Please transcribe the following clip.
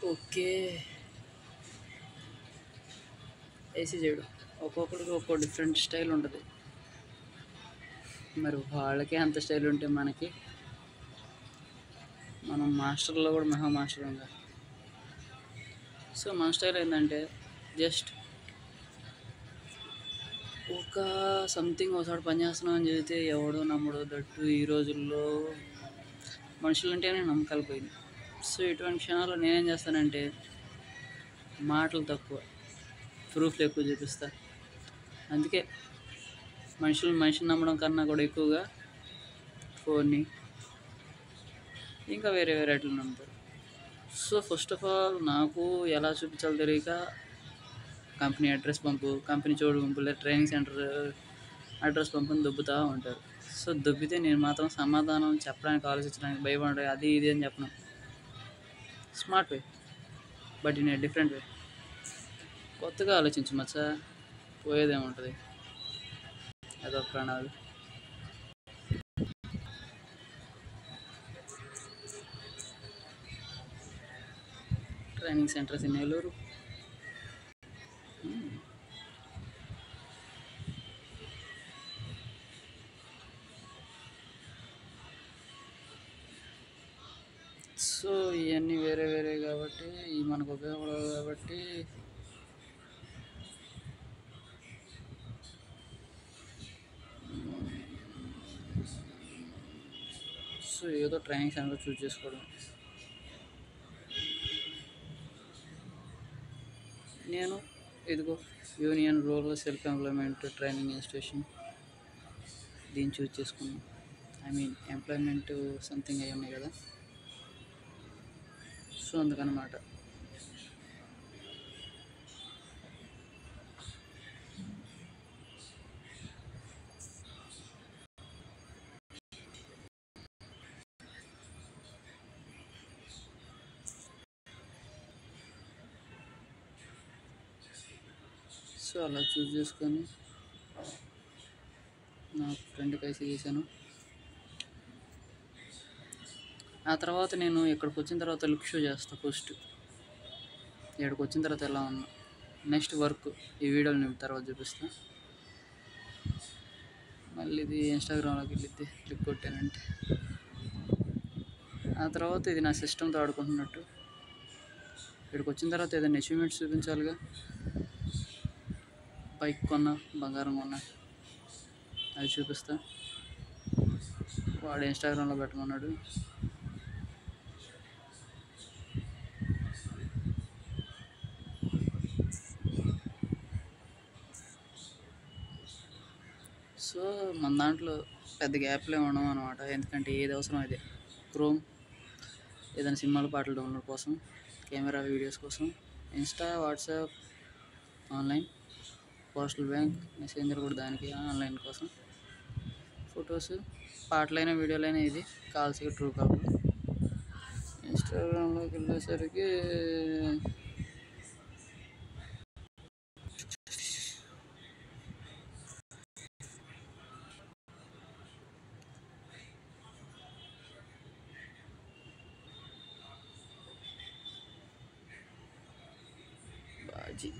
Okay. AC చేయడం ఒక్కొక్కడికి ఒక్కో డిఫరెంట్ స్టైల్ ఉంటుంది. మరి వాళ్ళకే అంత స్టైల్ ఉంటే మనం మాస్టర్లో కూడా మహా మాస్టర్ ఉందా. సో మన స్టైల్ ఏంటంటే జస్ట్ ఒక సంథింగ్ ఒకసారి పని చేస్తున్నాం అని చెబితే ఎవడో నమ్మడు. దట్టు ఈ రోజుల్లో మనుషులంటేనే నమ్మకాలు పోయింది. సో ఇటువంటి క్షణాల్లో నేనేం చేస్తానంటే మాటలు తక్కువ, ప్రూఫ్లు ఎక్కువ చూపిస్తా. అందుకే మనిషిని నమ్మడం కన్నా కూడా ఎక్కువగా ఫోన్ని ఇంకా వేరే వాటిని నమ్ముతారు. సో ఫస్ట్ ఆఫ్ ఆల్ నాకు ఎలా చూపించాలో తెలియక కంపెనీ అడ్రస్ పంపు, కంపెనీ చోటు పంపు, లేదా ట్రైనింగ్ సెంటర్ అడ్రస్ పంపుని దొబ్బుతూ ఉంటారు. సో దొబ్బితే నేను మాత్రం సమాధానం చెప్పడానికి ఆలోచించడానికి భయపడే అది ఇది అని చెప్పను. Smart way, but in a different way. కొత్తగా ఆలోచించు మచ్చా, పోయేదేముంటుంది. అదో ప్రాణాలు. Training centres in Eluru. So ఇవన్నీ వేరే వేరే కాబట్టి ఇవి మనకు ఉపయోగపడవు కాబట్టి సో ఏదో ట్రైనింగ్ సెంటర్ చూస్ చేసుకోవడం. నేను ఇదిగో union rural self employment training institution దీన్ని చూస్ చేసుకున్నాను. ఐ మీన్ ఎంప్లాయ్మెంట్ సంథింగ్ అయి ఉన్నాయి కదా, సో అందుకనమాట. సో అలా చూస్ చేసుకొని నా ఫ్రెండ్కి ఐసీ చేశాను. ఆ తర్వాత నేను ఇక్కడికి వచ్చిన తర్వాత లుక్ షో చేస్తాను. ఫస్ట్ ఇక్కడికి వచ్చిన తర్వాత ఎలా ఉన్నా, నెక్స్ట్ వర్క్ ఈ వీడియోలు నేను తర్వాత చూపిస్తాను. మళ్ళీ ఇది ఇన్స్టాగ్రామ్లోకి వెళ్ళిద్ది క్లిక్ కొట్టానంటే. ఆ తర్వాత ఇది నా సిస్టమ్తో ఆడుకుంటున్నట్టు. ఇక్కడికి వచ్చిన తర్వాత ఏదైనా అచీవ్మెంట్స్ చూపించాలిగా. బైక్ కొన్నా, బంగారం కొన్నా, అవి చూపిస్తా. వాడు ఇన్స్టాగ్రామ్లో పెట్టమన్నాడు. సో మన దాంట్లో పెద్ద గ్యాప్లే ఉండవు అనమాట. ఎందుకంటే ఏది అవసరం అదే. క్రోమ్ ఏదైనా సినిమాల పాటలు డౌన్లోడ్ కోసం, కెమెరా వీడియోస్ కోసం, Insta, WhatsApp online, postal bank, messenger కూడా దానికి ఆన్లైన్ కోసం, ఫొటోస్, పాటలైనా వీడియోలైనా ఇది, కాల్స్కి ట్రూ కాల్. ఇన్స్టాగ్రామ్లోకి వెళ్ళేసరికి బాజీ